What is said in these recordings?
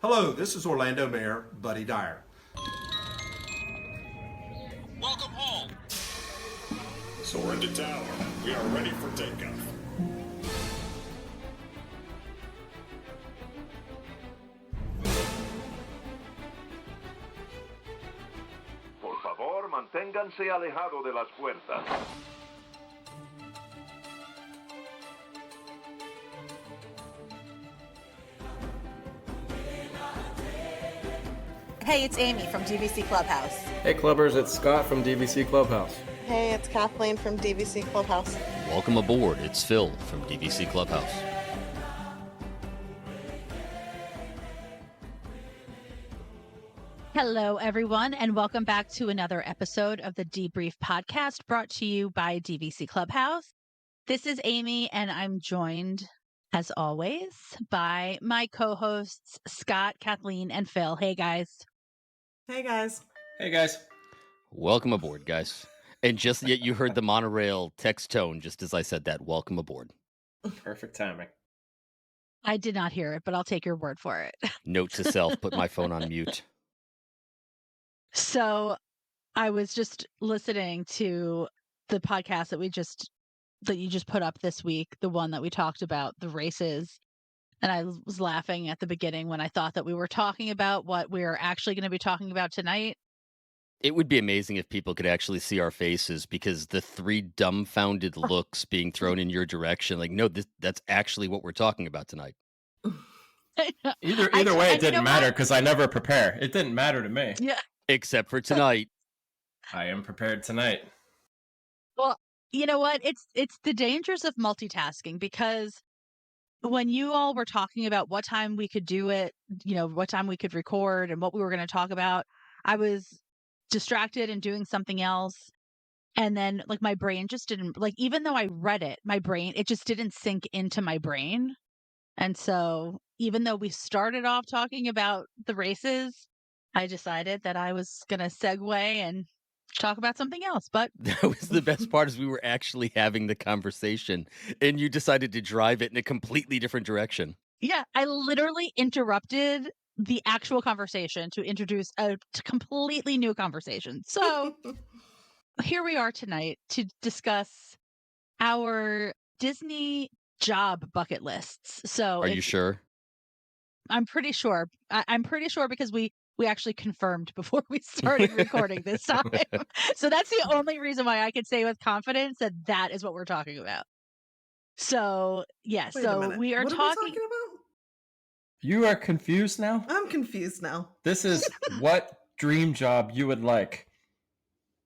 Hello, this is Orlando Mayor Buddy Dyer. Welcome home. Soaring to tower. We are ready for takeoff. Por favor, manténganse alejado de las puertas. Hey, it's Amy from DVC Clubhouse. Hey Clubbers, it's Scott from DVC Clubhouse. Hey, it's Kathleen from DVC Clubhouse. Welcome aboard. It's Phil from DVC Clubhouse. Hello, everyone, and welcome back to another episode of the Debrief Podcast brought to you by DVC Clubhouse. This is Amy, and I'm joined, as always, by my co-hosts, Scott, Kathleen, and Phil. Hey, guys. Hey, guys. Hey guys. Welcome aboard, guys. And just yet you heard the monorail text tone just as I said that. Welcome aboard. Perfect timing. I did not hear it, but I'll take your word for it. Note to self, put my phone on mute. So I was just listening to the podcast that you just put up this week, the one that we talked about, the races. And I was laughing at the beginning when I thought that we were talking about what we are actually going to be talking about tonight. It would be amazing if people could actually see our faces because the three dumbfounded looks being thrown in your direction, like, no, that's actually what we're talking about tonight. Either way, it didn't matter because I never prepare. It didn't matter to me. Yeah. Except for tonight. I am prepared tonight. Well, you know what? It's the dangers of multitasking because when you all were talking about what time we could do it, what time we could record and what we were going to talk about, I was distracted and doing something else. And then like my brain just didn't, like, even though I read it, it just didn't sink into my brain. And so even though we started off talking about the races, I decided that I was going to segue and talk about something else. But that was the best part is we were actually having the conversation and you decided to drive it in a completely different direction. Yeah, I literally interrupted the actual conversation to introduce a completely new conversation. So here we are tonight to discuss our Disney job bucket lists. So are you sure? I'm pretty sure. I'm pretty sure because we actually confirmed before we started recording this time. So that's the only reason why I could say with confidence that is what we're talking about. So, yeah. Wait so we are what talking are we talking about? You are confused now? I'm confused now. This is what dream job you would like,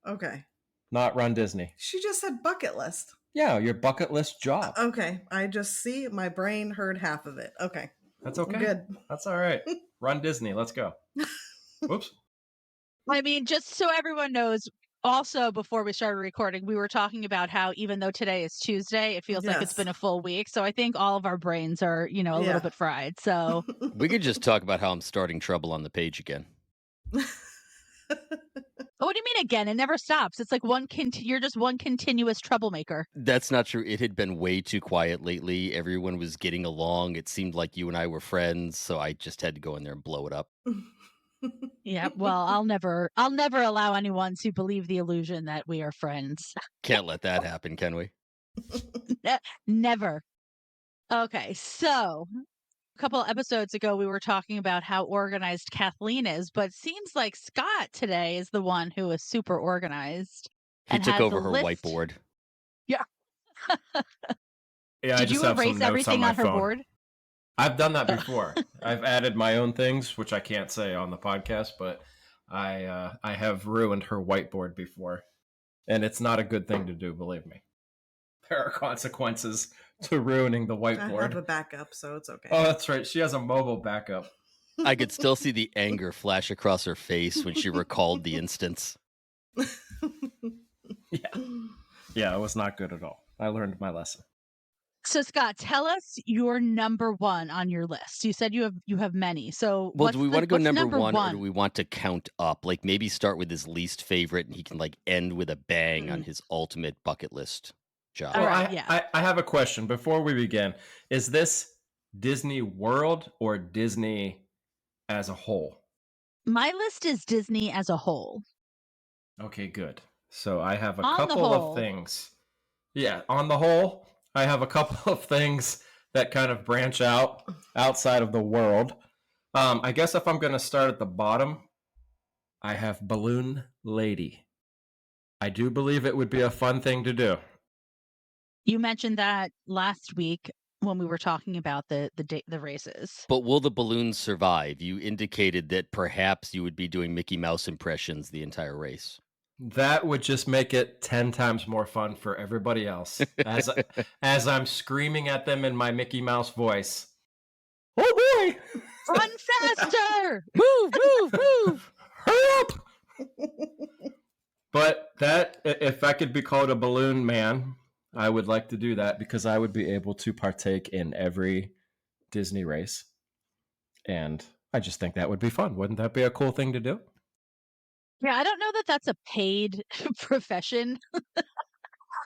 Okay. not run Disney. She just said bucket list. Yeah, your bucket list job. Okay. I just see my brain heard half of it. Okay. That's okay. Good. That's all right. Run Disney. Let's go. Whoops. I mean, just so everyone knows, also before we started recording, we were talking about how even though today is Tuesday, it feels like it's been a full week. So I think all of our brains are, a little bit fried. So We could just talk about how I'm starting trouble on the page again. what do you mean again? It never stops. It's like you're just one continuous troublemaker. That's not true. It had been way too quiet lately. Everyone was getting along. It seemed like you and I were friends, so I just had to go in there and blow it up. Yeah, well, I'll never allow anyone to believe the illusion that we are friends. Can't let that happen, can we? Never. Okay, so a couple episodes ago, we were talking about how organized Kathleen is, but it seems like Scott today is the one who is super organized. He and took has over the her list. whiteboard. Yeah, I Did just you have some erase notes everything on my her phone. board? I've done that before. I've added my own things, which I can't say on the podcast, but I have ruined her whiteboard before. And it's not a good thing to do, believe me. There are consequences to ruining the I whiteboard. have a backup, so it's okay. Oh, that's right. She has a mobile backup. I could still see the anger flash across her face when she recalled the instance. Yeah, it was not good at all. I learned my lesson. So Scott, tell us your number one on your list. You said you have many. So Well, do we want to go what's number one, or do we want to count up? Like maybe start with his least favorite and he can like end with a bang on his ultimate bucket list job. All Well, right, yeah. I have a question before we begin. Is this Disney World or Disney as a whole? My list is Disney as a whole. Okay, good. So I have a On the couple of whole. things. Yeah, on the whole, I have a couple of things that kind of branch out outside of the world. I guess if I'm going to start at the bottom, I have Balloon Lady. I do believe it would be a fun thing to do. You mentioned that last week when we were talking about the races. But will the balloons survive? You indicated that perhaps you would be doing Mickey Mouse impressions the entire race. That would just make it 10 times more fun for everybody else. As I'm screaming at them in my Mickey Mouse voice. Oh boy! Run faster! Move, move, move! Hurry up! But that, if I could be called a balloon man, I would like to do that because I would be able to partake in every Disney race. And I just think that would be fun. Wouldn't that be a cool thing to do? Yeah, I don't know that that's a paid profession.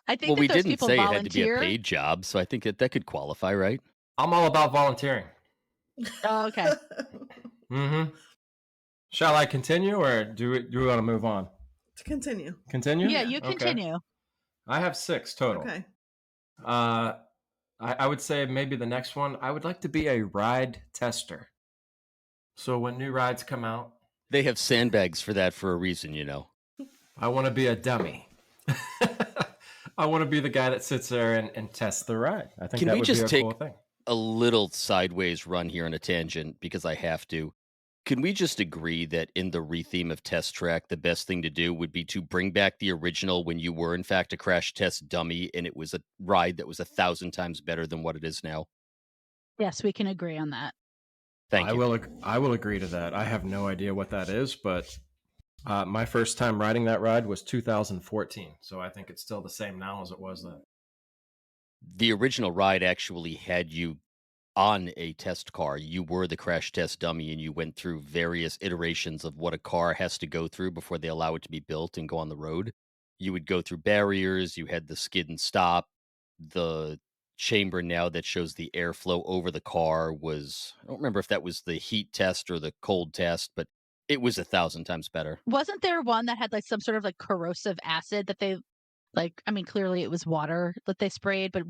I think Well, that we those didn't people say it had to be a volunteer. paid job, so I think that could qualify, right? I'm all about volunteering. Oh, okay. Mm-hmm. Shall I continue or do we want to move on? To continue. Continue? Yeah, you Okay. continue. I have 6 total. Okay. I would say maybe the next one, I would like to be a ride tester. So when new rides come out, They have sandbags for that for a reason, you know. I want to be a dummy. I want to be the guy that sits there and tests the ride. I think Can that we would just be a take cool thing. a little sideways run here on a tangent because I have to? Can we just agree that in the retheme of Test Track, the best thing to do would be to bring back the original when you were, in fact, a crash test dummy and it was a ride that was 1,000 times better than what it is now? Yes, we can agree on that. Thank you. I will agree to that. I have no idea what that is, but my first time riding that ride was 2014. So I think it's still the same now as it was then. The original ride actually had you on a test car. You were the crash test dummy and you went through various iterations of what a car has to go through before they allow it to be built and go on the road. You would go through barriers, you had the skid and stop. The chamber now that shows the airflow over the car was, I don't remember if that was the heat test or the cold test, but it was 1,000 times better. Wasn't there one that had like some sort of like corrosive acid that they like? I mean, clearly it was water that they sprayed, but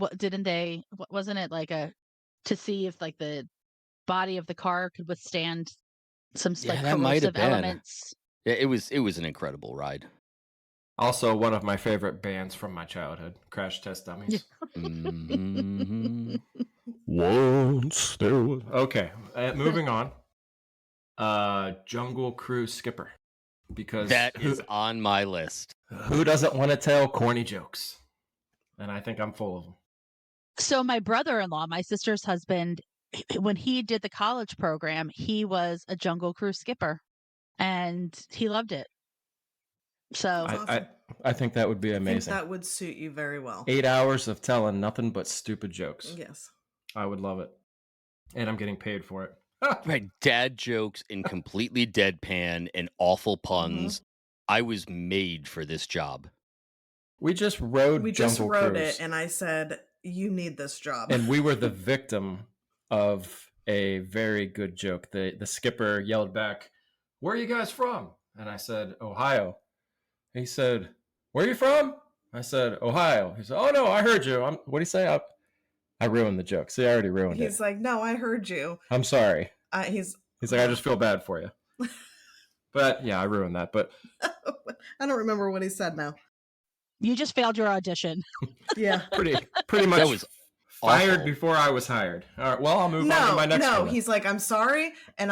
wasn't it like to see if like the body of the car could withstand some Yeah, like that might have corrosive been. elements? Yeah, it was an incredible ride. Also, one of my favorite bands from my childhood, Crash Test Dummies. Mhm. Once there was. Okay, moving on. Jungle Cruise Skipper, because That is on my list. who doesn't want to tell corny jokes? And I think I'm full of them. So my brother-in-law, my sister's husband, when he did the college program, he was a Jungle Cruise skipper, and he loved it. So That's awesome. I think that would be I think amazing. that would suit you very well. 8 hours of telling nothing but stupid jokes. Yes. I would love it, and I'm getting paid for it. Right, dad jokes and completely deadpan and awful puns. I was made for this job. We just rode We just Jungle wrote Cruise, it, and I said, you need this job. and we were the victim of a very good joke. The skipper yelled back, "Where are you guys from?" And I said, "Ohio." He said, "Where are you from?" I said, "Ohio." He said, "Oh no, I heard you." What do you say? I ruined the joke. See, I already ruined it. He's like, no, I heard you. I'm sorry. He's like, I just feel bad for you. But yeah, I ruined that. But I don't remember what he said now. you just failed your audition. Yeah. pretty much That was fired awful. before I was hired. All right, well, I'll move on to my next one. No, he's like, I'm sorry. And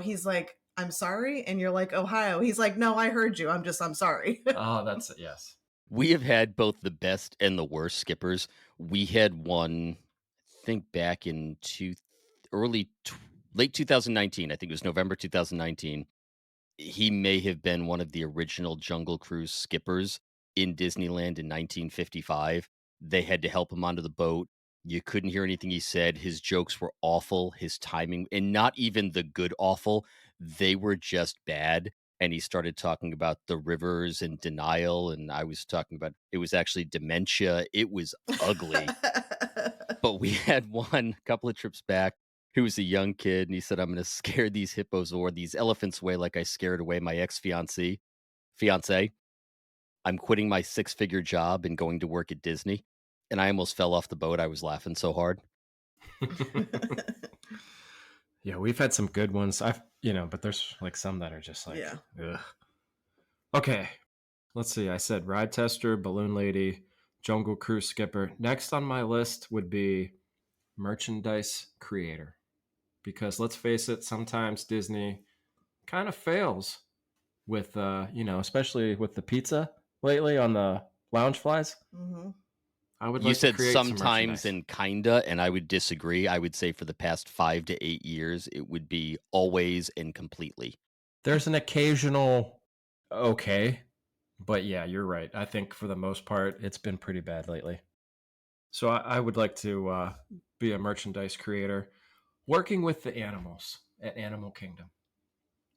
he's like, I'm sorry. And you're like, Ohio. He's like, no, I heard you. I'm sorry. Oh, that's it. Yes. We have had both the best and the worst skippers. We had one, I think back in late 2019. I think it was November 2019. He may have been one of the original Jungle Cruise skippers in Disneyland in 1955. They had to help him onto the boat. You couldn't hear anything he said. His jokes were awful. His timing, and not even the good awful. They were just bad. And he started talking about the rivers and denial. And I was talking about it was actually dementia. It was ugly. But we had one a couple of trips back. He was a young kid, and he said, "I'm going to scare these hippos or these elephants away like I scared away my fiance. I'm quitting my six-figure job and going to work at Disney." And I almost fell off the boat. I was laughing so hard. Yeah, we've had some good ones. But there's like some that are just like, Yeah. ugh. Okay, let's see. I said ride tester, balloon lady, jungle cruise skipper. Next on my list would be merchandise creator. Because let's face it, sometimes Disney kind of fails with, especially with the pizza lately on the lounge flies. Mm-hmm. I would You like to said create some sometimes merchandise. and kinda, and I would disagree. I would say for the past 5 to 8 years, it would be always and completely. There's an occasional okay, but yeah, you're right. I think for the most part, it's been pretty bad lately. So I would like to be a merchandise creator, working with the animals at Animal Kingdom.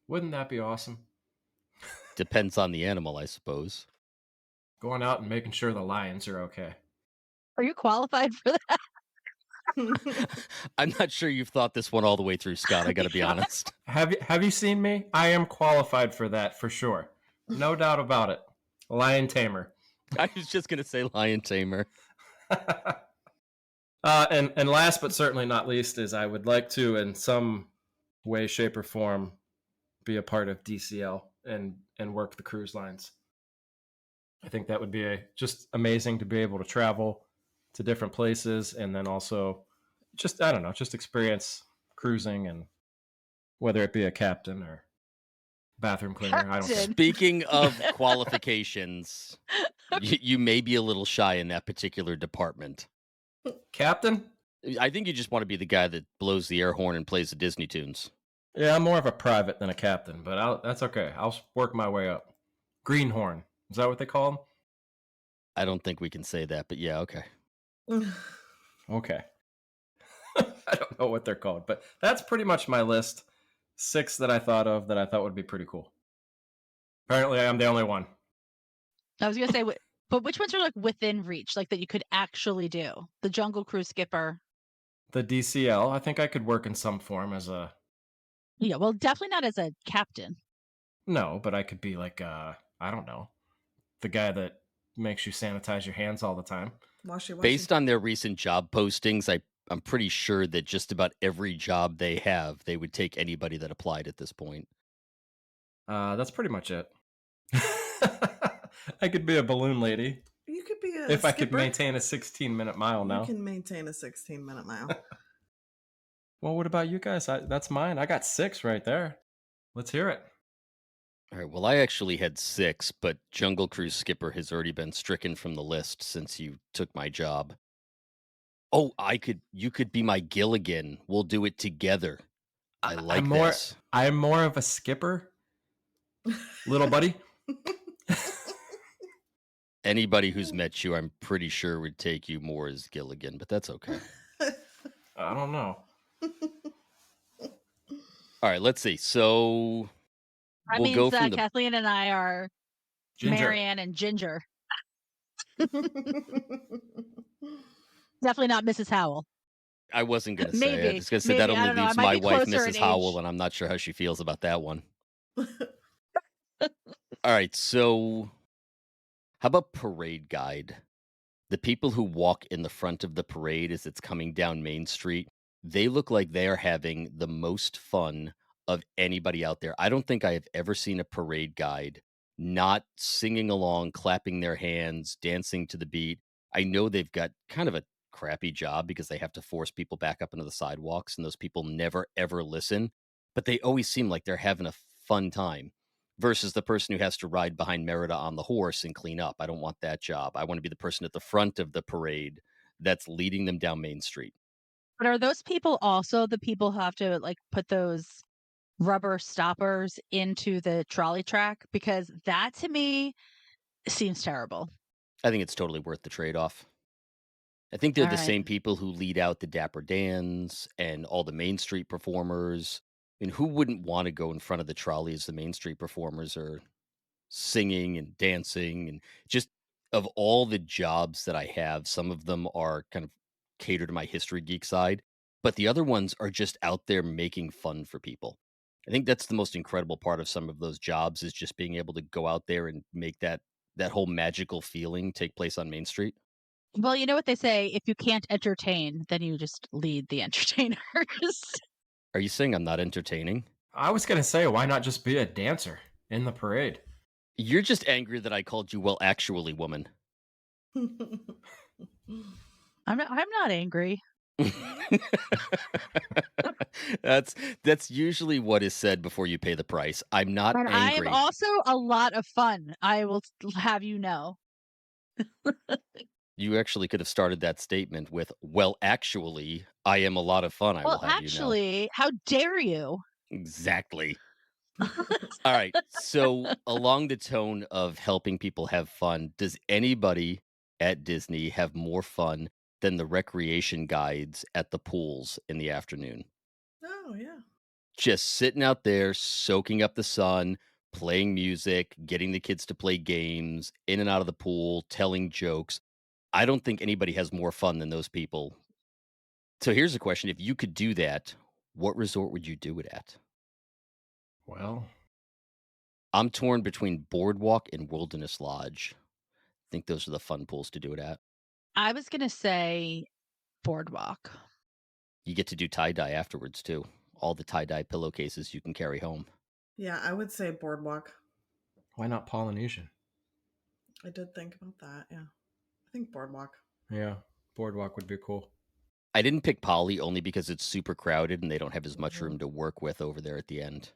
Wouldn't that be awesome? Depends on the animal, I suppose. Going out and making sure the lions are okay. Are you qualified for that? I'm not sure you've thought this one all the way through, Scott. I got to be honest. Have you seen me? I am qualified for that for sure. No doubt about it. Lion tamer. I was just going to say lion tamer. And last but certainly not least is I would like to, in some way, shape, or form, be a part of DCL and work the cruise lines. I think that would be just amazing to be able to travel to different places and then also just, I don't know, just experience cruising, and whether it be a captain or bathroom cleaner, I don't care. Captain. Speaking of qualifications, you may be a little shy in that particular department. Captain? I think you just want to be the guy that blows the air horn and plays the Disney tunes. Yeah, I'm more of a private than a captain, but that's okay. I'll work my way up. Greenhorn. Is that what they call them? I don't think we can say that, but yeah, okay. Okay. I don't know what they're called, but that's pretty much my list. 6 that I thought of that I thought would be pretty cool. Apparently, I'm the only one. I was gonna say, but which ones are like within reach, like that you could actually do? The Jungle Cruise skipper. The DCL, I think I could work in some form as a... Yeah, well, definitely not as a captain. No, but I could be like, I don't know, the guy that makes you sanitize your hands all the time. Washy. Based on their recent job postings, I'm pretty sure that just about every job they have, they would take anybody that applied at this point. That's pretty much it. I could be a balloon lady. You could be a if skipper. I could maintain a 16-minute mile now. You can maintain a 16-minute mile. Well, what about you guys? That's mine. I got 6 right there. Let's hear it. All right. Well, I actually had 6, but Jungle Cruise Skipper has already been stricken from the list since you took my job. Oh, you could be my Gilligan. We'll do it together. I like this. I'm more of a skipper, little buddy. Anybody who's met you, I'm pretty sure would take you more as Gilligan, but that's okay. I don't know. All right, let's see. So That we'll go means from the Kathleen and I are Ginger. Marianne and Ginger. Definitely not Mrs. Howell. I wasn't going to say it. I Maybe. was going to say Maybe. that I only don't know. I leaves might my be wife, closer in Mrs. Howell, age. and I'm not sure how she feels about that one. All right, so how about parade guide? The people who walk in the front of the parade as it's coming down Main Street, they look like they are having the most fun of anybody out there. I don't think I have ever seen a parade guide not singing along, clapping their hands, dancing to the beat. I know they've got kind of a crappy job because they have to force people back up into the sidewalks, and those people never, ever listen, but they always seem like they're having a fun time. Versus the person who has to ride behind Merida on the horse and clean up. I don't want that job. I want to be the person at the front of the parade that's leading them down Main Street. But are those people also the people who have to like put those rubber stoppers into the trolley track? Because that to me seems terrible. I think it's totally worth the trade-off. I think they're All the right. same people who lead out the Dapper Dans and all the Main Street performers. I mean, who wouldn't want to go in front of the trolley as the Main Street performers are singing and dancing? And just of all the jobs that I have, some of them are kind of cater to my history geek side. but the other ones are just out there making fun for people. I think that's the most incredible part of some of those jobs is just being able to go out there and make that whole magical feeling take place on Main Street. Well, you know what they say, if you can't entertain, then you just lead the entertainers. Are you saying I'm not entertaining? I was going to say, why not just be a dancer in the parade? You're just angry that I called you well actually woman. I'm not angry. That's usually what is said before you pay the price. I'm not And I am angry. also a lot of fun. I will have you know. You actually could have started that statement with, well, actually, I am a lot of fun, I Well, will have you know. actually, how dare you? Exactly. All right. So, along the tone of helping people have fun, does anybody at Disney have more fun than the recreation guides at the pools in the afternoon? Oh yeah. Just sitting out there, soaking up the sun, playing music, getting the kids to play games, in and out of the pool, telling jokes. I don't think anybody has more fun than those people. So here's a question. If you could do that, what resort would you do it at? Well, I'm torn between Boardwalk and Wilderness Lodge. I think those are the fun pools to do it at. I was gonna say boardwalk. You get to do tie-dye afterwards, too. All the tie-dye pillowcases you can carry home. Yeah, I would say boardwalk. why not Polynesian? I did think about that. Yeah. I think boardwalk. Yeah, boardwalk would be cool. I didn't pick Poly only because it's super crowded and they don't have as much Mhm. room to work with over there at the end.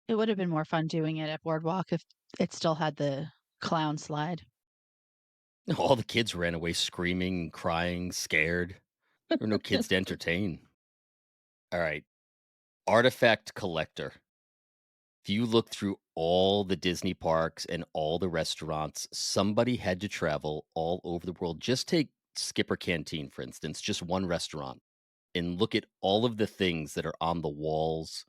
It would have been more fun doing it at boardwalk if it still had the clown slide. All the kids ran away screaming, crying, scared. There were no kids to entertain. All right. Artifact collector. If you look through all the Disney parks and all the restaurants, somebody had to travel all over the world. Just take Skipper Canteen, for instance, just one restaurant, and look at all of the things that are on the walls.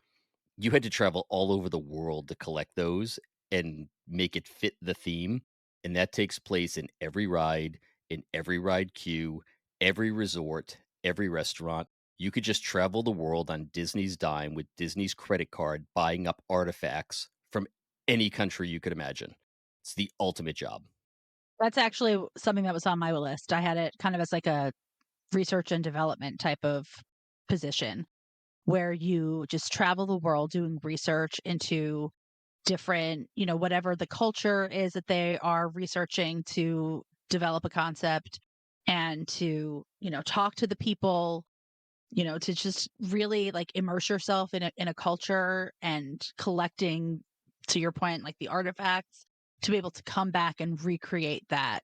You had to travel all over the world to collect those and make it fit the theme. And that takes place in every ride queue, every resort, every restaurant. You could just travel the world on Disney's dime with Disney's credit card, buying up artifacts from any country you could imagine. It's the ultimate job. That's actually something that was on my list. I had it kind of as like a research and development type of position where you just travel the world doing research into different, whatever the culture is that they are researching to develop a concept and to, talk to the people, to just really like immerse yourself in a culture and collecting, to your point, like the artifacts to be able to come back and recreate that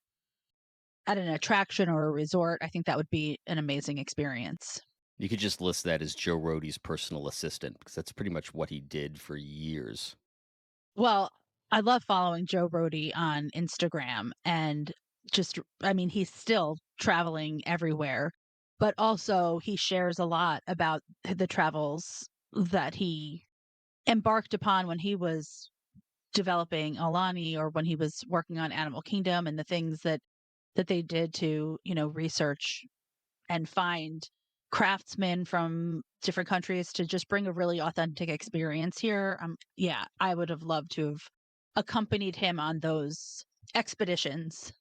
at an attraction or a resort. I think that would be an amazing experience. You could just list that as Joe Rohde's personal assistant because that's pretty much what he did for years. Well, I love following Joe Rohde on Instagram and I mean, he's still traveling everywhere, but also he shares a lot about the travels that he embarked upon when he was developing Alani or when he was working on Animal Kingdom and the things that they did to, research and find craftsmen from different countries to just bring a really authentic experience here. Yeah, I would have loved to have accompanied him on those expeditions.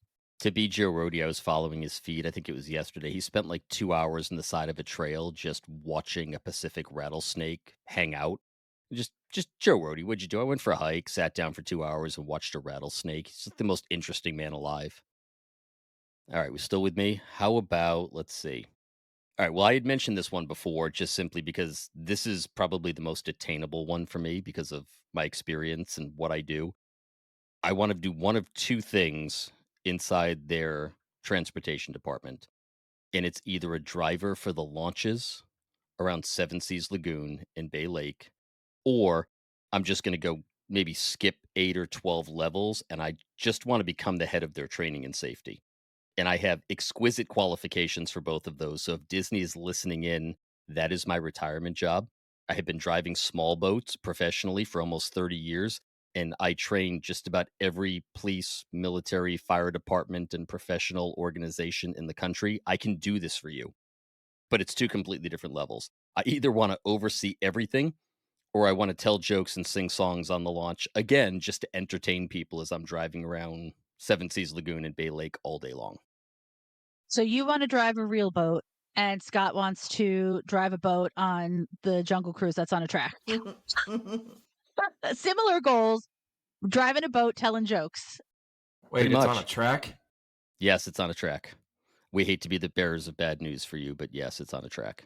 To be Joe Rohde, I was following his feed. I think it was yesterday. He spent like 2 hours on the side of a trail just watching a Pacific rattlesnake hang out. Just Joe Rohde. What'd you do? I went for a hike, sat down for 2 hours, and watched a rattlesnake. He's just the most interesting man alive. All right, we still with me? How about let's see. All right. Well, I had mentioned this one before, just simply because this is probably the most attainable one for me because of my experience and what I do. I want to do one of two things inside their transportation department. And it's either a driver for the launches around Seven Seas Lagoon and Bay Lake, or I'm just going to go maybe skip 8 or 12 levels and I just want to become the head of their training and safety. And I have exquisite qualifications for both of those. So if Disney is listening in, that is my retirement job. I have been driving small boats professionally for almost 30 years, and I train just about every police, military, fire department, and professional organization in the country. I can do this for you. but it's two completely different levels. I either want to oversee everything or I want to tell jokes and sing songs on the launch, again, just to entertain people as I'm driving around Seven Seas Lagoon and Bay Lake all day long. So you want to drive a real boat, and Scott wants to drive a boat on the Jungle Cruise that's on a track. Similar goals, driving a boat, telling jokes. Wait, Pretty it's much. on a track? Yes, it's on a track. We hate to be the bearers of bad news for you, but yes, it's on a track.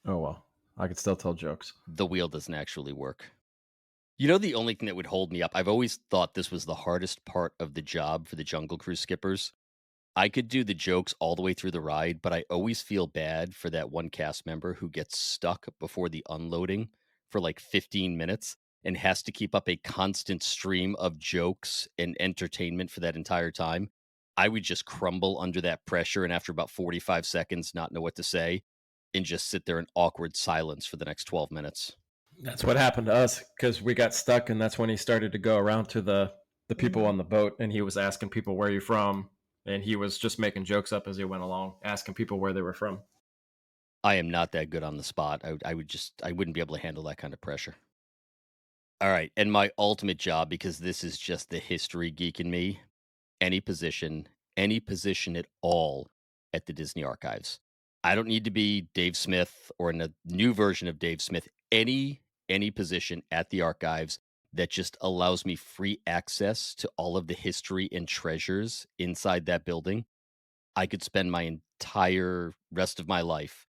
Oh, well. I could still tell jokes. The wheel doesn't actually work. You know, the only thing that would hold me up, I've always thought this was the hardest part of the job for the Jungle Cruise skippers. I could do the jokes all the way through the ride, but I always feel bad for that one cast member who gets stuck before the unloading for like 15 minutes and has to keep up a constant stream of jokes and entertainment for that entire time. I would just crumble under that pressure and after about 45 seconds not know what to say and just sit there in awkward silence for the next 12 minutes. That's what happened to us because we got stuck, and that's when he started to go around to the people on the boat, and he was asking people, where are you from? And he was just making jokes up as he went along, asking people where they were from. I am not that good on the spot. I wouldn't be able to handle that kind of pressure. All right. And my ultimate job, because this is just the history geek in me, any position at all at the Disney Archives. I don't need to be Dave Smith or in a new version of Dave Smith. Any position at the archives that just allows me free access to all of the history and treasures inside that building. I could spend my entire rest of my life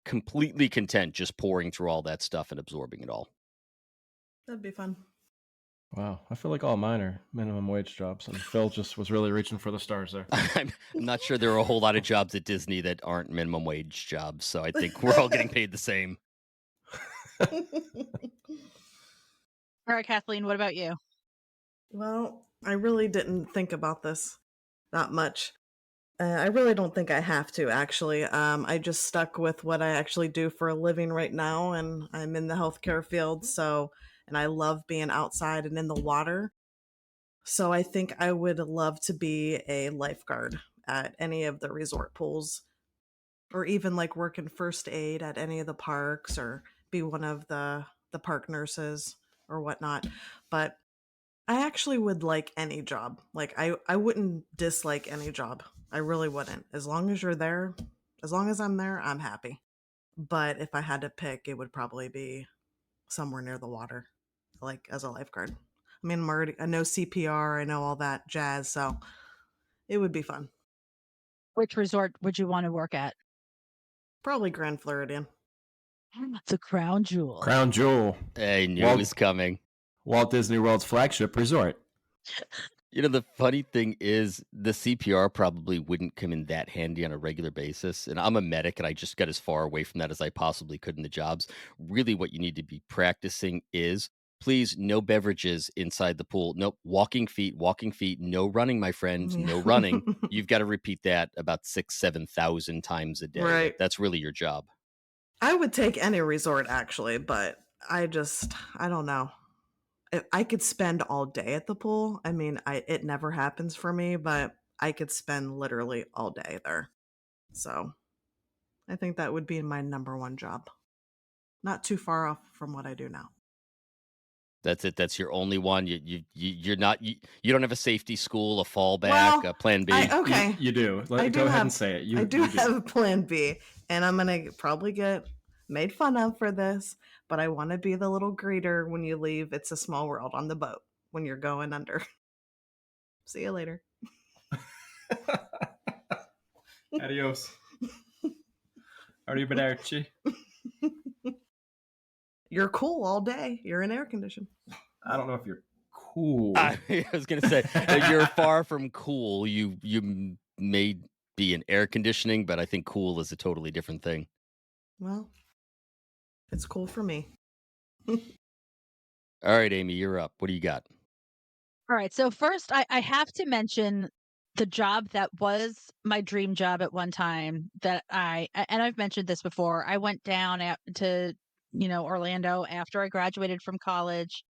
completely content just pouring through all that stuff and absorbing it all. That'd be fun. Wow. I feel like all mine are minimum wage jobs, and Phil just was really reaching for the stars there. I'm not sure there are a whole lot of jobs at Disney that aren't minimum wage jobs, so I think we're all getting paid the same. All right, Kathleen, what about you? Well, I really didn't think about this that much. I really don't think I have to, actually. I just stuck with what I actually do for a living right now, and I'm in the healthcare field, and I love being outside and in the water. So I think I would love to be a lifeguard at any of the resort pools, or even like work in first aid at any of the parks, or be one of the park nurses or whatnot. But I actually would like any job. Like I wouldn't dislike any job. I really wouldn't. As long as you're there, as long as I'm there, I'm happy. But if I had to pick, it would probably be somewhere near the water, like as a lifeguard. I mean, I know CPR, I know all that jazz, so it would be fun. Which resort would you want to work at? Probably Grand Floridian. The crown jewel. Crown Jewel, I knew it was coming. Walt Disney World's flagship resort. You know, the funny thing is the CPR probably wouldn't come in that handy on a regular basis. And I'm a medic and I just got as far away from that as I possibly could in the jobs. Really, what you need to be practicing is please no beverages inside the pool. Nope. Walking feet, no running, my friend. No running. You've got to repeat that about 6,000-7,000 times a day. Right. That's really your job. I would take any resort, actually, but I don't know. I could spend all day at the pool. I mean, it never happens for me, but I could spend literally all day there. So I think that would be my number one job. Not too far off from what I do now. That's it. That's your only one. You're not. You don't have a safety school, a fallback, Well, a plan B. Okay. You do. Go ahead and say it. I do you have a plan B, and I'm going to probably get made fun of for this, but I want to be the little greeter when you leave It's a Small World on the boat when you're going under. See you later. Adios. Arrivederci. You're cool all day. You're in air condition. I don't know if you're cool. I was going to say you're far from cool. You may be in air conditioning, but I think cool is a totally different thing. Well, it's cool for me. All right, Amy, you're up. What do you got? All right. So first, I have to mention the job that was my dream job at one time and I've mentioned this before. I went down to, Orlando after I graduated from college.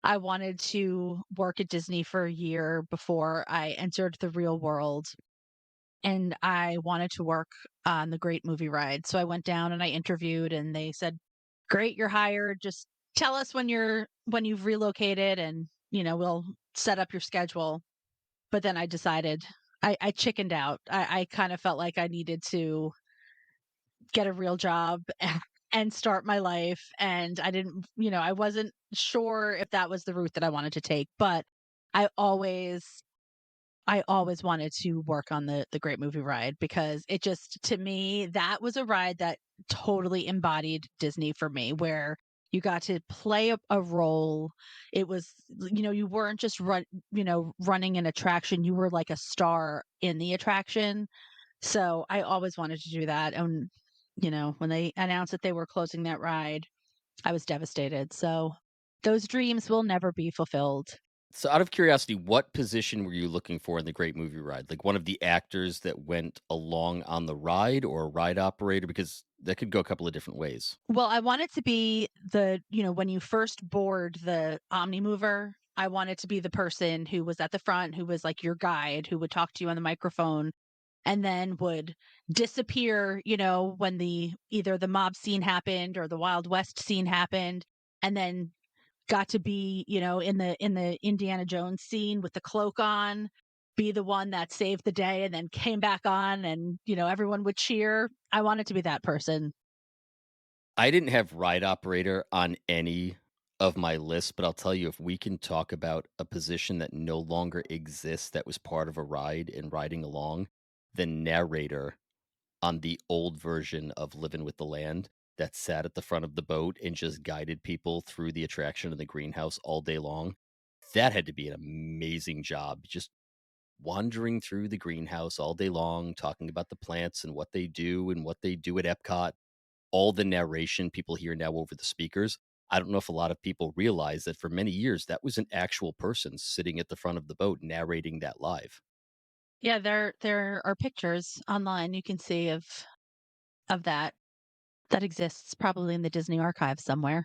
I wanted to work at Disney for a year before I entered the real world. and I wanted to work on the Great Movie Ride. So I went down and I interviewed, and they said, "Great, you're hired. Just tell us when you've relocated, and we'll set up your schedule." But then I decided I chickened out. I kind of felt like I needed to get a real job and start my life. And I didn't, I wasn't sure if that was the route that I wanted to take. But I always I always wanted to work on the Great Movie Ride, because it just, to me, that was a ride that totally embodied Disney for me, where you got to play a role. It was, you weren't just running an attraction. You were like a star in the attraction. So I always wanted to do that. And, when they announced that they were closing that ride, I was devastated. So those dreams will never be fulfilled. So, out of curiosity, what position were you looking for in the Great Movie Ride? Like one of the actors that went along on the ride, or a ride operator? Because that could go a couple of different ways. Well, I wanted to be when you first board the Omnimover, I wanted to be the person who was at the front, who was like your guide, who would talk to you on the microphone, and then would disappear, when either the mob scene happened or the Wild West scene happened, and then got to be, in the Indiana Jones scene with the cloak on, be the one that saved the day and then came back on, and, everyone would cheer. I wanted to be that person. I didn't have ride operator on any of my lists, but I'll tell you, if we can talk about a position that no longer exists that was part of a ride and riding along, the narrator on the old version of Living with the Land that sat at the front of the boat and just guided people through the attraction in the greenhouse all day long. That had to be an amazing job. Just wandering through the greenhouse all day long, talking about the plants and what they do at Epcot. All the narration people hear now over the speakers. I don't know if a lot of people realize that for many years that was an actual person sitting at the front of the boat narrating that live. Yeah, there are pictures online you can see of that exists probably in the Disney archive somewhere.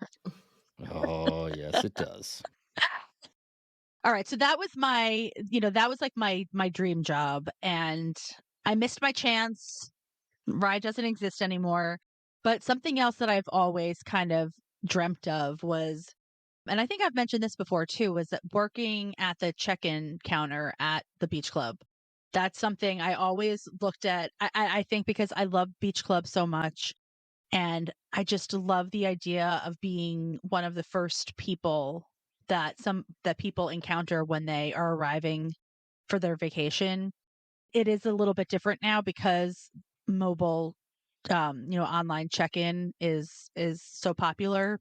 Oh, yes, it does. All right, so that was that was like my dream job, and I missed my chance. Ride doesn't exist anymore. But something else that I've always kind of dreamt of was, and I think I've mentioned this before too, was that working at the check-in counter at the beach club. That's something I always looked at. I think because I love beach clubs so much, and I just love the idea of being one of the first people that people encounter when they are arriving for their vacation. It is a little bit different now because mobile, online check-in is so popular.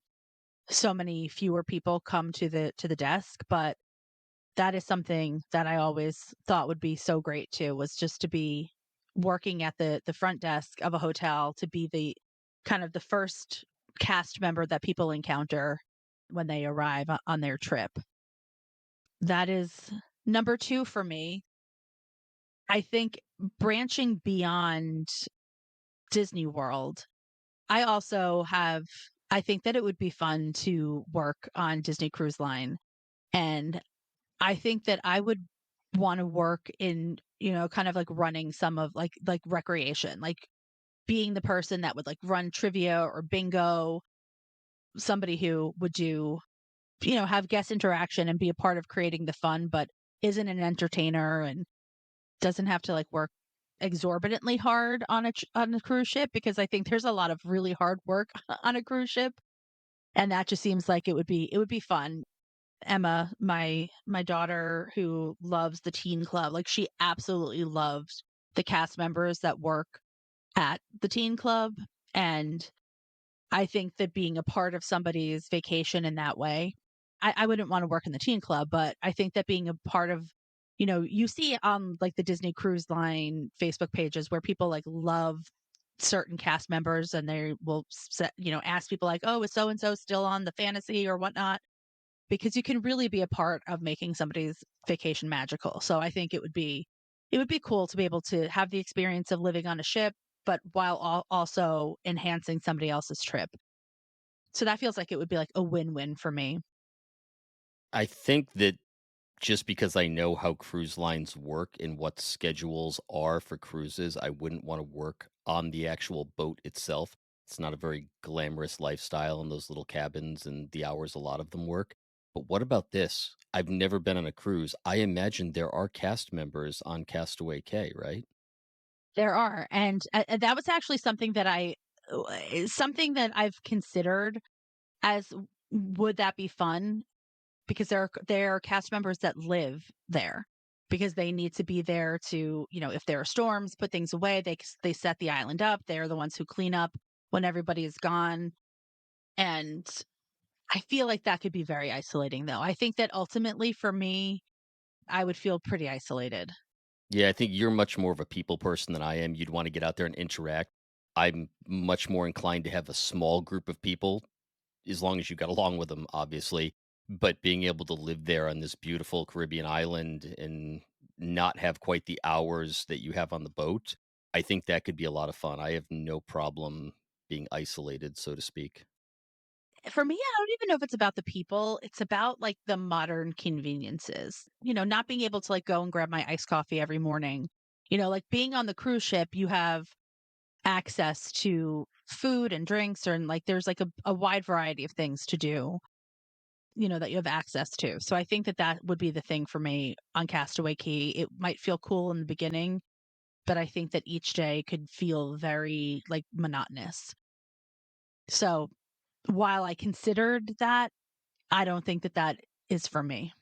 So many fewer people come to the desk, but that is something that I always thought would be so great too, was just to be working at the front desk of a hotel, to be the kind of the first cast member that people encounter when they arrive on their trip. That is number 2 for me. I think branching beyond Disney World, I also I think that it would be fun to work on Disney Cruise Line. And I think that I would want to work in, kind of like running some of like recreation, like being the person that would like run trivia or bingo, somebody who would do, have guest interaction and be a part of creating the fun, but isn't an entertainer and doesn't have to like work exorbitantly hard on on a cruise ship, because I think there's a lot of really hard work on a cruise ship, and that just seems like it would be fun. Emma, my daughter, who loves the teen club, like she absolutely loves the cast members that work at the teen club. And I think that being a part of somebody's vacation in that way, I wouldn't want to work in the teen club, but I think that being a part of, you see on like the Disney Cruise Line Facebook pages where people like love certain cast members, and they will ask people like, oh, is so and so still on the fantasy or whatnot? Because you can really be a part of making somebody's vacation magical. So I think it would be cool to be able to have the experience of living on a ship, but while also enhancing somebody else's trip. So that feels like it would be like a win-win for me. I think that just because I know how cruise lines work and what schedules are for cruises, I wouldn't want to work on the actual boat itself. It's not a very glamorous lifestyle in those little cabins and the hours a lot of them work. But what about this? I've never been on a cruise. I imagine there are cast members on Castaway Cay, right? There are, and that was actually something that I've considered as would that be fun? Because there are cast members that live there because they need to be there to, if there are storms, put things away. They set the island up. They're the ones who clean up when everybody is gone. And I feel like that could be very isolating, though. I think that ultimately for me, I would feel pretty isolated. Yeah, I think you're much more of a people person than I am. You'd want to get out there and interact. I'm much more inclined to have a small group of people, as long as you got along with them, obviously. But being able to live there on this beautiful Caribbean island and not have quite the hours that you have on the boat, I think that could be a lot of fun. I have no problem being isolated, so to speak. For me, I don't even know if it's about the people. It's about like the modern conveniences, not being able to like go and grab my iced coffee every morning. Like being on the cruise ship, you have access to food and drinks, or and like there's like a wide variety of things to do, that you have access to. So I think that that would be the thing for me on Castaway Key. It might feel cool in the beginning, but I think that each day could feel very like monotonous. So while I considered that, I don't think that that is for me.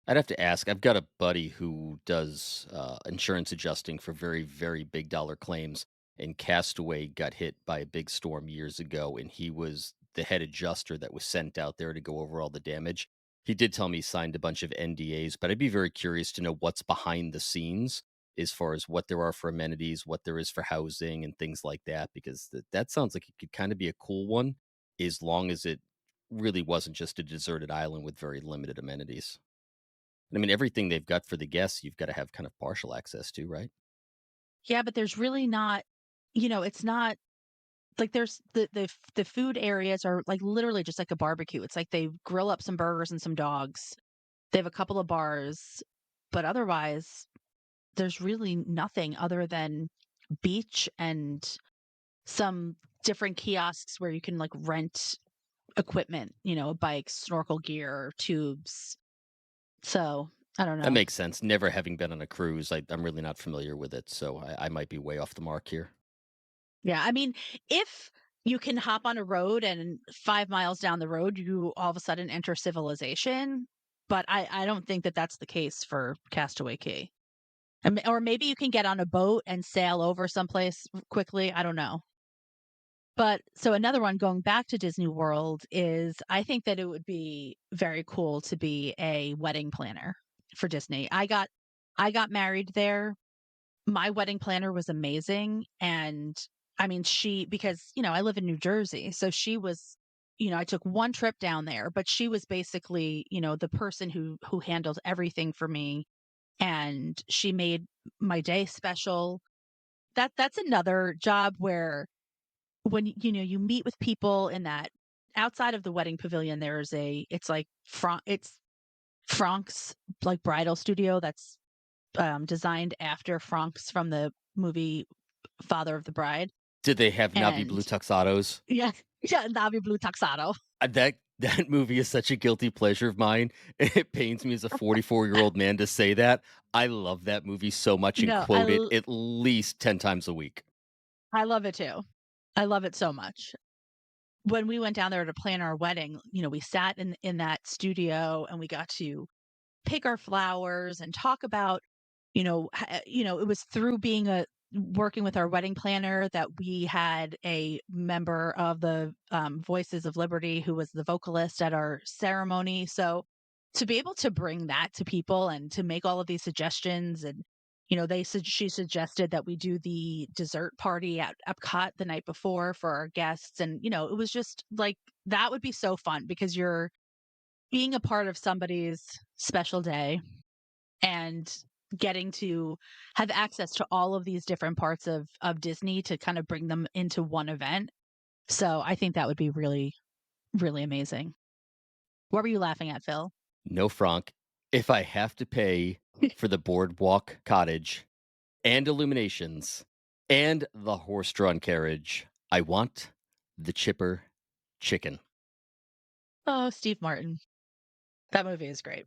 I'd have to ask. I've got a buddy who does insurance adjusting for very, very big dollar claims. And Castaway got hit by a big storm years ago, and he was the head adjuster that was sent out there to go over all the damage. He did tell me he signed a bunch of NDAs, but I'd be very curious to know what's behind the scenes as far as what there are for amenities, what there is for housing, and things like that, because that sounds like it could kind of be a cool one, as long as it really wasn't just a deserted island with very limited amenities. I mean, everything they've got for the guests, you've gotta have kind of partial access to, right? Yeah, but there's really not, it's not like there's the food areas are like literally just like a barbecue. It's like they grill up some burgers and some dogs. They have a couple of bars, but otherwise there's really nothing other than beach and some different kiosks where you can like rent equipment, bikes, snorkel gear, tubes. So I don't That know. makes sense. Never having been on a cruise, I'm really not familiar with it, so I might be way off the mark here. Yeah, I mean, if you can hop on a road and 5 miles down the road, you all of a sudden enter civilization, but I don't think that that's the case for Castaway Cay. Or maybe you can get on a boat and sail over someplace quickly, I don't know. But so another one going back to Disney World is I think that it would be very cool to be a wedding planner for Disney. I got married there. My wedding planner was amazing, and I mean, because, I live in New Jersey, so she was, I took one trip down there, but she was basically, the person who handled everything for me, and she made my day special. That's another job where when you meet with people in that outside of the wedding pavilion, it's like it's Frank's like bridal studio that's designed after Frank's from the movie Father of the Bride. Did they have navy blue And tuxedos? yeah, yeah, Navy Blue Tuxedo. That movie is such a guilty pleasure of mine. It pains me as a 44-year-old man to say that. I love that movie so much and No, quote it at least 10 times a week. I love it too. I love it so much. When we went down there to plan our wedding, we sat in that studio and we got to pick our flowers and talk about, it was through being a working with our wedding planner that we had a member of the Voices of Liberty who was the vocalist at our ceremony. So to be able to bring that to people and to make all of these suggestions and she suggested that we do the dessert party at Epcot the night before for our guests, and it was just like that would be so fun because you're being a part of somebody's special day and getting to have access to all of these different parts of Disney to kind of bring them into one event. So I think that would be really, really amazing. What were you laughing at, Phil? No Franck. If I have to pay for the boardwalk cottage and illuminations and the horse-drawn carriage, I want the chipper chicken. Oh, Steve Martin. That movie is great.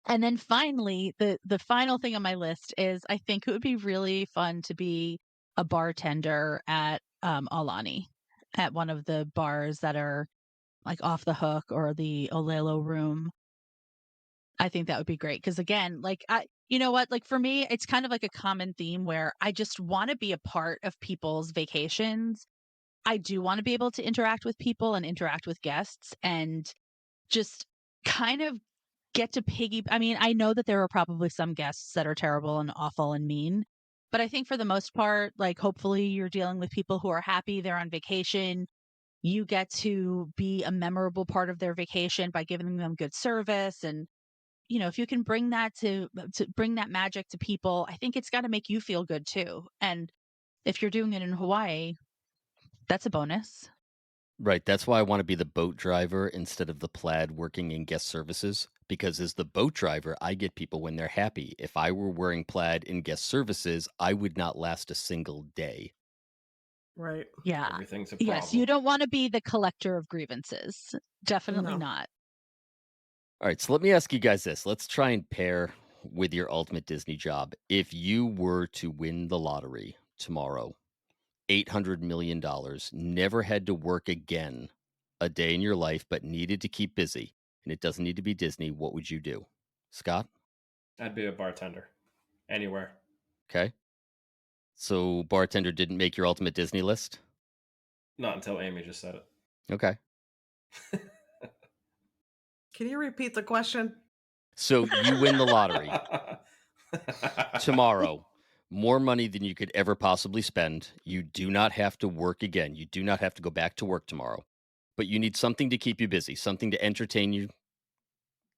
And then finally, the final thing on my list is I think it would be really fun to be a bartender at Alani, at one of the bars that are like Off the Hook or the Olelo Room. I think that would be great because again, like you know what, like for me, it's kind of like a common theme where I just want to be a part of people's vacations. I do want to be able to interact with people and interact with guests and just kind of get to I mean, I know that there are probably some guests that are terrible and awful and mean, but I think for the most part, like hopefully you're dealing with people who are happy, they're on vacation. You get to be a memorable part of their vacation by giving them good service and if you can bring that to bring that magic to people, I think it's got to make you feel good too. And if you're doing it in Hawaii, that's a bonus. Right. That's why I want to be the boat driver instead of the plaid working in guest services. Because as the boat driver, I get people when they're happy. If I were wearing plaid in guest services, I would not last a single day. Right. Yeah. Everything's a Yes, problem. you don't want to be the collector of grievances. Definitely No. not. All right. So let me ask you guys this. Let's try and pair with your ultimate Disney job. If you were to win the lottery tomorrow, $800 million, never had to work again a day in your life, but needed to keep busy, and it doesn't need to be Disney, what would you do? Scott? I'd be a bartender anywhere. Okay. So bartender didn't make your ultimate Disney list? Not until Amy just said it. Okay. Can you repeat the question? So you win the lottery tomorrow. More money than you could ever possibly spend. You do not have to work again. You do not have to go back to work tomorrow. But you need something to keep you busy, something to entertain you,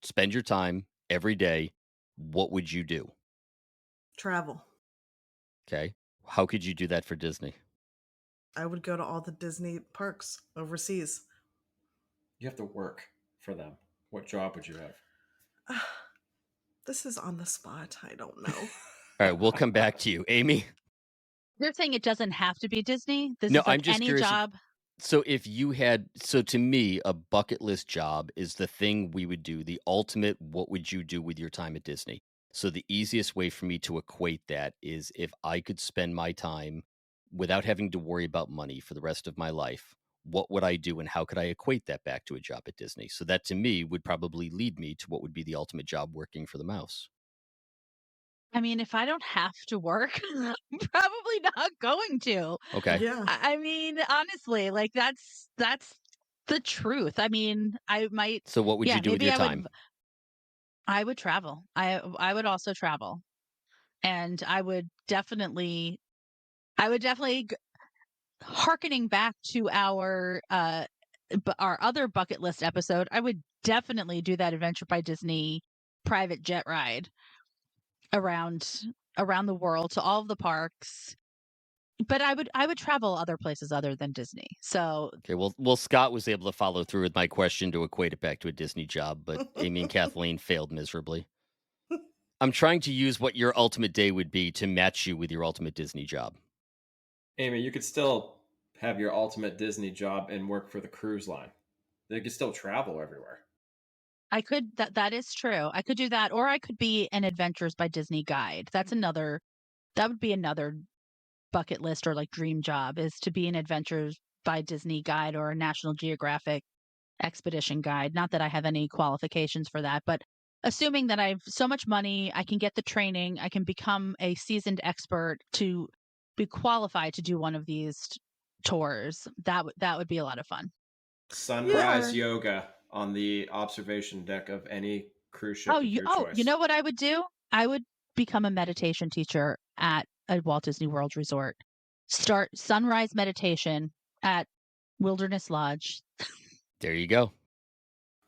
spend your time every day. What would you do? Travel. Okay. How could you do that for Disney? I would go to all the Disney parks overseas. You have to work for them. What job would you have? This is on the spot. I don't know. All right, we'll come back to you. Amy? You're saying it doesn't have to be Disney? This No, is like I'm just any curious. job? So to me, a bucket list job is the thing we would do, the ultimate, what would you do with your time at Disney? So the easiest way for me to equate that is if I could spend my time without having to worry about money for the rest of my life, what would I do and how could I equate that back to a job at Disney? So that to me would probably lead me to what would be the ultimate job working for the mouse. I mean, if I don't have to work, I'm probably not going to. Okay. Yeah. I mean, honestly, like that's the truth. I mean, I might So what would you do with maybe your I time? would I would travel. I would also travel. And I would definitely hearkening back to our other bucket list episode, I would definitely do that Adventure by Disney private jet ride around the world to all of the parks. But I would travel other places other than Disney. So Okay, well, Scott was able to follow through with my question to equate it back to a Disney job, but Amy and Kathleen failed miserably. I'm trying to use what your ultimate day would be to match you with your ultimate Disney job. Amy, you could still have your ultimate Disney job and work for the cruise line. They could still travel everywhere. I could that is true. I could do that, or I could be an Adventures by Disney guide. That would be another bucket list or like dream job is to be an Adventures by Disney guide or a National Geographic expedition guide. Not that I have any qualifications for that, but assuming that I have so much money, I can get the training, I can become a seasoned expert to be qualified to do one of these tours. That would be a lot of fun. Sunrise Yeah. yoga on the observation deck of any cruise ship of your You choice. know what I would do? I would become a meditation teacher at a Walt Disney World resort. Start sunrise meditation at Wilderness Lodge. There you go.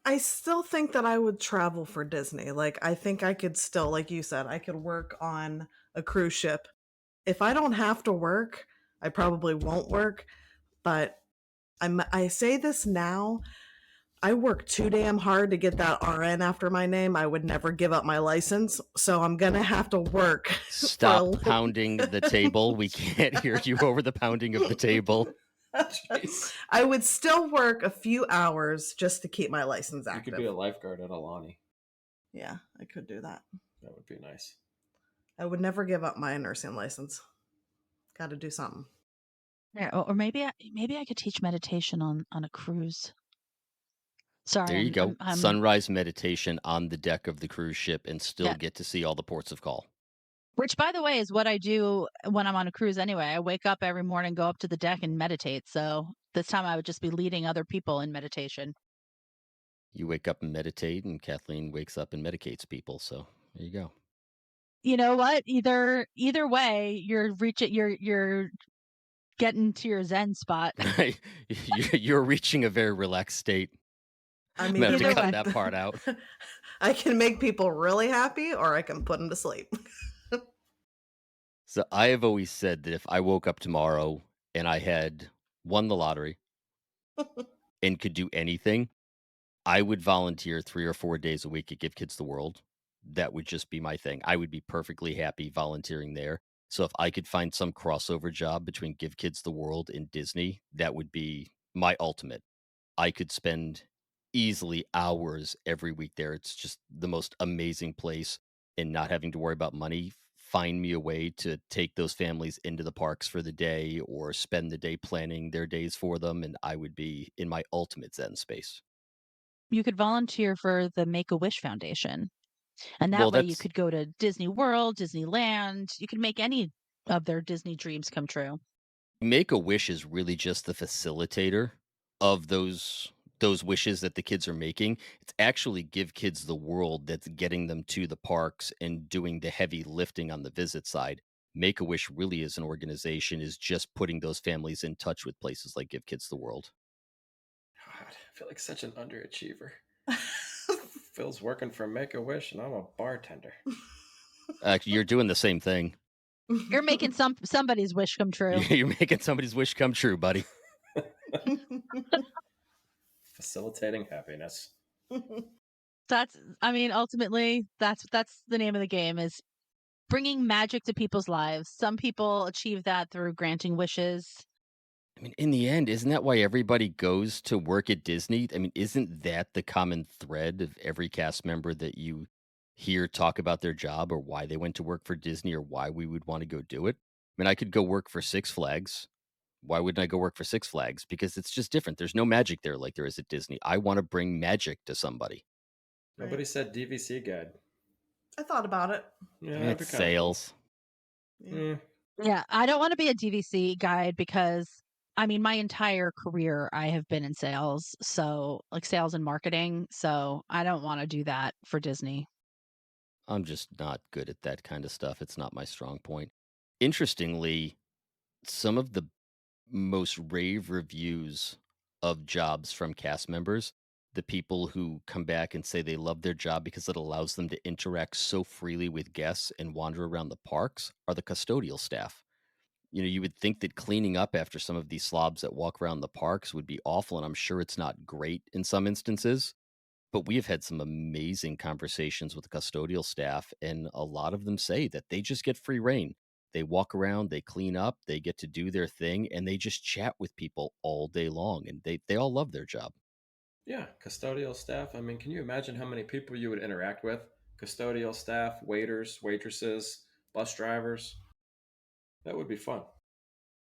I still think that I would travel for Disney. Like, I think I could still, like you said, I could work on a cruise ship. If I don't have to work, I probably won't work. But I say this now, I work too damn hard to get that RN after my name. I would never give up my license, so I'm gonna have to work for a Stop pounding the table. We can't hear you over the pounding of the table. Jeez. I would still work a few hours just to keep my license You active. could be a lifeguard at Alani. Yeah, I could do that. That would be nice. I would never give up my nursing license. Got to do something. Yeah, or maybe I could teach meditation on a cruise. Sorry, There you go. I'm Sunrise meditation on the deck of the cruise ship and still yeah. get to see all the ports of call. Which, by the way, is what I do when I'm on a cruise anyway. I wake up every morning, go up to the deck, and meditate. So this time I would just be leading other people in meditation. You wake up and meditate, and Kathleen wakes up and medicates people. So there you go. You know what? Either way, you're getting to your Zen spot. You're reaching a very relaxed state. I I'm mean, gonna have to either cut way. that part out. I can make people really happy, or I can put them to sleep. So I have always said that if I woke up tomorrow and I had won the lottery and could do anything, I would volunteer 3 or 4 days a week at Give Kids the World. That would just be my thing. I would be perfectly happy volunteering there. So if I could find some crossover job between Give Kids the World and Disney, that would be my ultimate. I could spend easily hours every week there. It's just the most amazing place, and not having to worry about money. Find me a way to take those families into the parks for the day or spend the day planning their days for them, and I would be in my ultimate Zen space. You could volunteer for the Make-A-Wish Foundation. And Well, that way you that's could go to Disney World, Disneyland. You could make any of their Disney dreams come true. Make a Wish is really just the facilitator of those wishes that the kids are making. It's actually Give Kids the World that's getting them to the parks and doing the heavy lifting on the visit side. Make a Wish really as an organization is just putting those families in touch with places like Give Kids the World. God, I feel like such an underachiever. Phil's working for Make-A-Wish, and I'm a bartender. You're doing the same thing. You're making somebody's wish come true. You're making somebody's wish come true, buddy. Facilitating happiness. Ultimately, that's the name of the game, is bringing magic to people's lives. Some people achieve that through granting wishes. I mean, in the end, isn't that why everybody goes to work at Disney? I mean, isn't that the common thread of every cast member that you hear talk about their job or why they went to work for Disney or why we would want to go do it? I mean, I could go work for Six Flags. Why wouldn't I go work for Six Flags? Because it's just different. There's no magic there like there is at Disney. I want to bring magic to somebody. Nobody said DVC guide. I thought about it. Yeah, that'd be It's kinda cool. sales. Yeah. Yeah, I don't want to be a DVC guide because my entire career I have been in sales, so like sales and marketing. So I don't want to do that for Disney. I'm just not good at that kind of stuff. It's not my strong point. Interestingly, some of the most rave reviews of jobs from cast members, the people who come back and say they love their job because it allows them to interact so freely with guests and wander around the parks, are the custodial staff. You would think that cleaning up after some of these slobs that walk around the parks would be awful, and I'm sure it's not great in some instances. But we have had some amazing conversations with the custodial staff, and a lot of them say that they just get free reign. They walk around, they clean up, they get to do their thing, and they just chat with people all day long, and they all love their job. Yeah, custodial staff. I mean, can you imagine how many people you would interact with? Custodial staff, waiters, waitresses, bus drivers. That would be fun.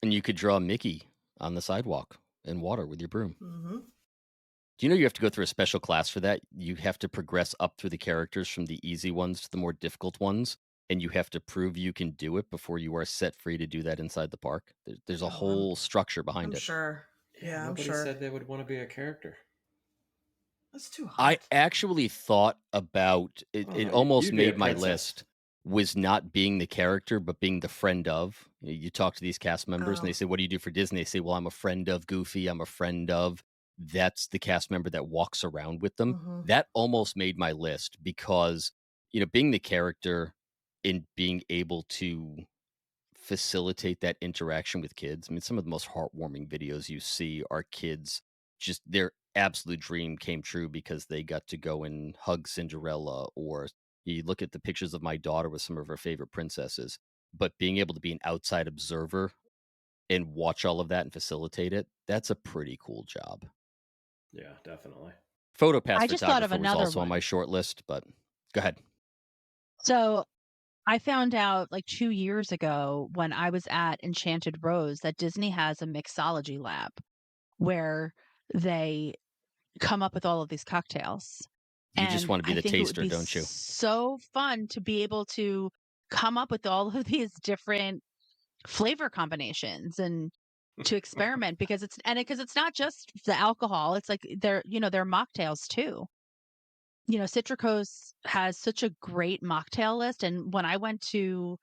And you could draw Mickey on the sidewalk in water with your broom. Mm-hmm. Do you know you have to go through a special class for that? You have to progress up through the characters from the easy ones to the more difficult ones, and you have to prove you can do it before you are set free to do that inside the park. There's a Oh, whole structure I'm behind it. sure. Yeah, I'm Nobody sure. said they would want to be a character. That's too hot. I actually thought about it. Oh, It no, almost you'd be a made my princess. list was not being the character, but being the friend of. You talk to these cast members and they Oh. say, "What do you do for Disney?" They say, "Well, I'm a friend of Goofy. I'm a friend of." That's the cast member that walks around with them. Mhm. That almost made my list because, being the character and being able to facilitate that interaction with kids. I mean, some of the most heartwarming videos you see are kids just they're absolute dream came true because they got to go and hug Cinderella, or you look at the pictures of my daughter with some of her favorite princesses. But being able to be an outside observer and watch all of that and facilitate it, that's a pretty cool job. Yeah, definitely. PhotoPass I just thought of photographer was another also on my one. short list, but go ahead. So I found out like 2 years ago when I was at Enchanted Rose that Disney has a mixology lab where they come up with all of these cocktails. You just And want to be I the think it would taster, be don't you? so fun to be able to come up with all of these different flavor combinations and to experiment because it's not just the alcohol, it's like they're mocktails too. Citricos has such a great mocktail list, and when I went to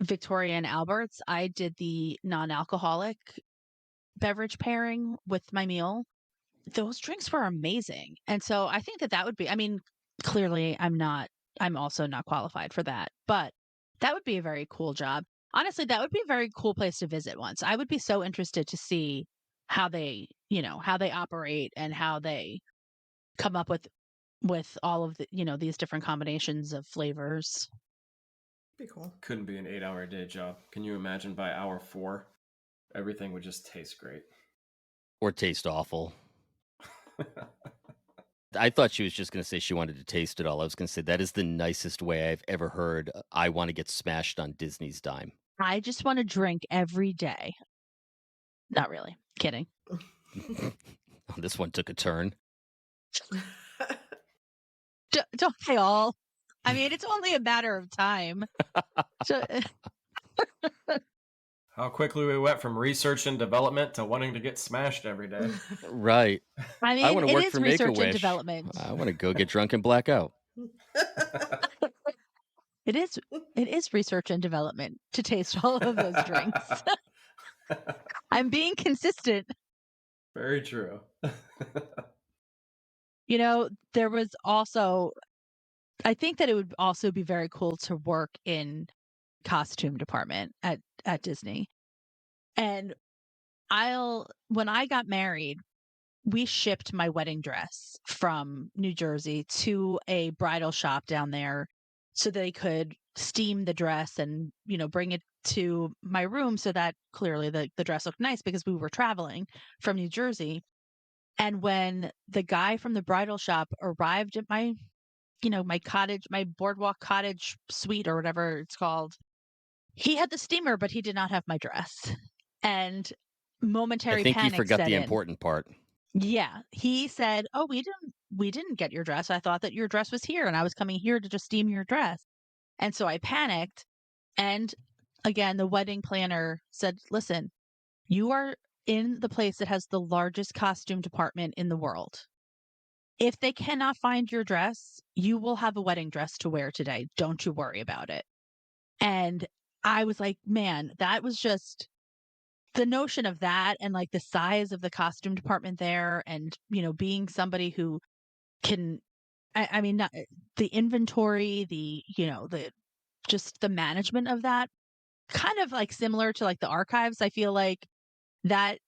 Victoria and Albert's, I did the non-alcoholic beverage pairing with my meal. Those drinks were amazing. And so I think that that would be, I mean, clearly I'm also not qualified for that, but that would be a very cool job. Honestly, that would be a very cool place to visit once. I would be so interested to see how they operate and how they come up with all of these different combinations of flavors. Be cool. Couldn't be an 8-hour day job. Can you imagine by hour 4, everything would just taste great? Or taste awful. I thought she was just going to say she wanted to taste it all. I was going to say that is the nicest way I've ever heard. I want to get smashed on Disney's dime. I just want to drink every day. Not really. Kidding. This one took a turn. Don't they all? I mean, it's only a matter of time. So, How quickly we went from research and development to wanting to get smashed every day. Right. I I mean, want to it work is for research and Make-A-Wish. development. I want to go get drunk and black out. It is research and development to taste all of those drinks. I'm being consistent. Very true. There was also I think that it would also be very cool to work in costume department at Disney. And when I got married, we shipped my wedding dress from New Jersey to a bridal shop down there so they could steam the dress and, bring it to my room so that clearly the dress looked nice because we were traveling from New Jersey. And when the guy from the bridal shop arrived at my cottage, my boardwalk cottage suite or whatever it's called, he had the steamer, but he did not have my dress. And I momentary think you panic forgot set the in. important part. Yeah, he said, "Oh, we didn't get your dress. I thought that your dress was here and I was coming here to just steam your dress." And so I panicked. And again, the wedding planner said, "Listen, you are in the place that has the largest costume department in the world. If they cannot find your dress, you will have a wedding dress to wear today. Don't you worry about it." And I was like, man, that was just the notion of that and like the size of the costume department there and, being somebody who can, I mean, not, the inventory, the just the management of that kind of like similar to like the archives. I feel like that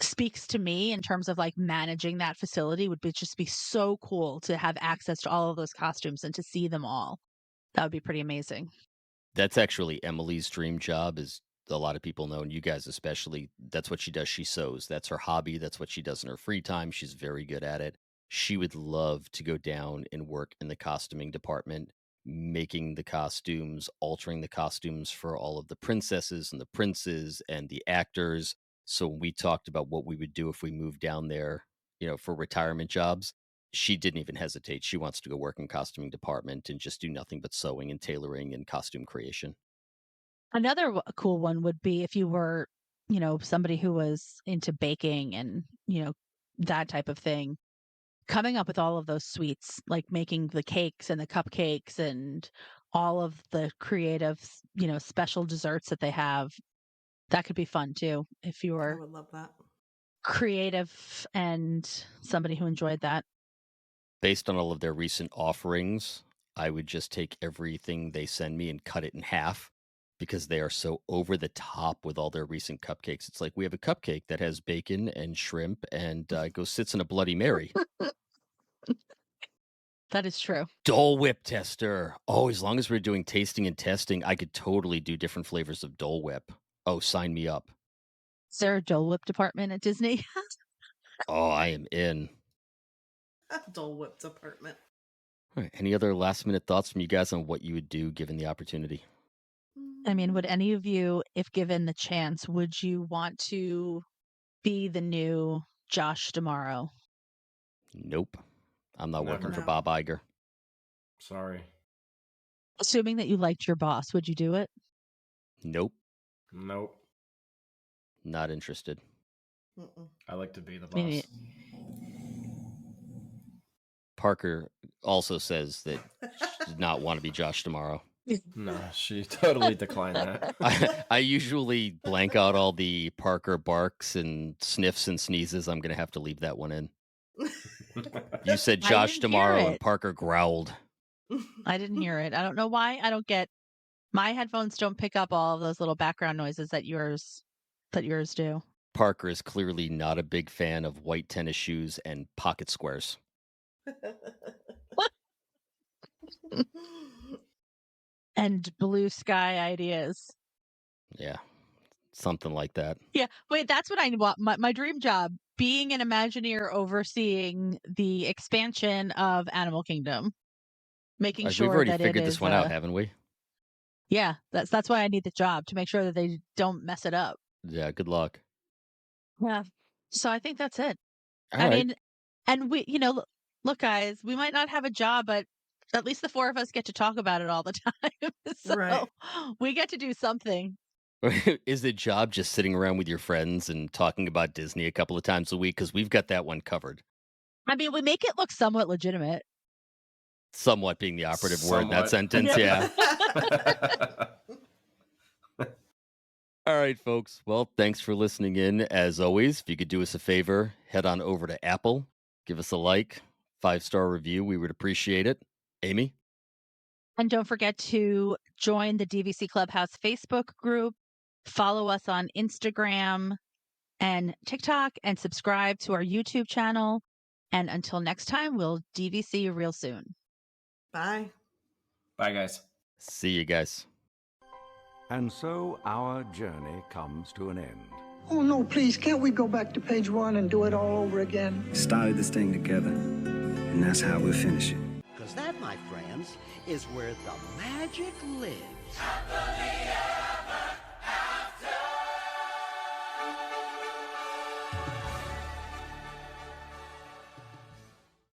speaks to me in terms of like managing that facility would just be so cool to have access to all of those costumes and to see them all. That would be pretty amazing. That's actually Emily's dream job, as a lot of people know, and you guys especially. That's what she does. She sews. That's her hobby. That's what she does in her free time. She's very good at it. She would love to go down and work in the costuming department, making the costumes, altering the costumes for all of the princesses and the princes and the actors. So when we talked about what we would do if we moved down there, for retirement jobs, she didn't even hesitate. She wants to go work in costuming department and just do nothing but sewing and tailoring and costume creation. Another cool one would be if you were, somebody who was into baking and, that type of thing, coming up with all of those sweets, like making the cakes and the cupcakes and all of the creative, special desserts that they have. That could be fun too if you I were would love that. creative and somebody who enjoyed that. Based on all of their recent offerings, I would just take everything they send me and cut it in half because they are so over the top with all their recent cupcakes. It's like we have a cupcake that has bacon and shrimp and goes sits in a Bloody Mary. That is true. Dole Whip tester. Oh, as long as we're doing tasting and testing, I could totally do different flavors of Dole Whip. Oh, sign me up. Is there a Dole Whip department at Disney? Oh, I am in. Dole Whip department. All right. Any other last minute thoughts from you guys on what you would do given the opportunity? I mean, would any of you, if given the chance, would you want to be the new Josh tomorrow? Nope. I'm not working for No. Bob Iger. Sorry. Assuming that you liked your boss, would you do it? Nope. Nope. Not interested. Mm-mm. I like to be the Me boss. Parker also says that she does not want to be Josh tomorrow. No, she totally declined that. I usually blank out all the Parker barks and sniffs and sneezes. I'm going to have to leave that one in. You said I Josh didn't tomorrow hear and it. Parker growled. I didn't hear it. I don't know why. I don't get my headphones don't pick up all of those little background noises that yours do. Parker is clearly not a big fan of white tennis shoes and pocket squares. And blue sky ideas. Yeah, something like that. Yeah. Wait, that's what I want. My dream job, being an Imagineer overseeing the expansion of Animal Kingdom. Making We've sure already that figured it this is one out, haven't we? yeah, that's why I need the job, to make sure that they don't mess it up. Yeah, good luck. Yeah. So I think that's it. All I right. mean, and we, look, guys, we might not have a job, but at least the four of us get to talk about it all the time. So Right. we get to do something. Is the job just sitting around with your friends and talking about Disney a couple of times a week? Because we've got that one covered. I mean, we make it look somewhat legitimate. Somewhat being the operative word in that Somewhat. sentence, yeah. All right, folks. Well, thanks for listening in. As always, if you could do us a favor, head on over to Apple, give us a like, 5-star review. We would appreciate it. Amy? And don't forget to join the DVC Clubhouse Facebook group, follow us on Instagram and TikTok, and subscribe to our YouTube channel. And until next time, we'll DVC you real soon. Bye. Bye, guys. See you guys. And so our journey comes to an end. Oh, no, please, can't we go back to page 1 and do it all over again? Started this thing together, and that's how we'll finish it. Because that, my friends, is where the magic lives. Happily ever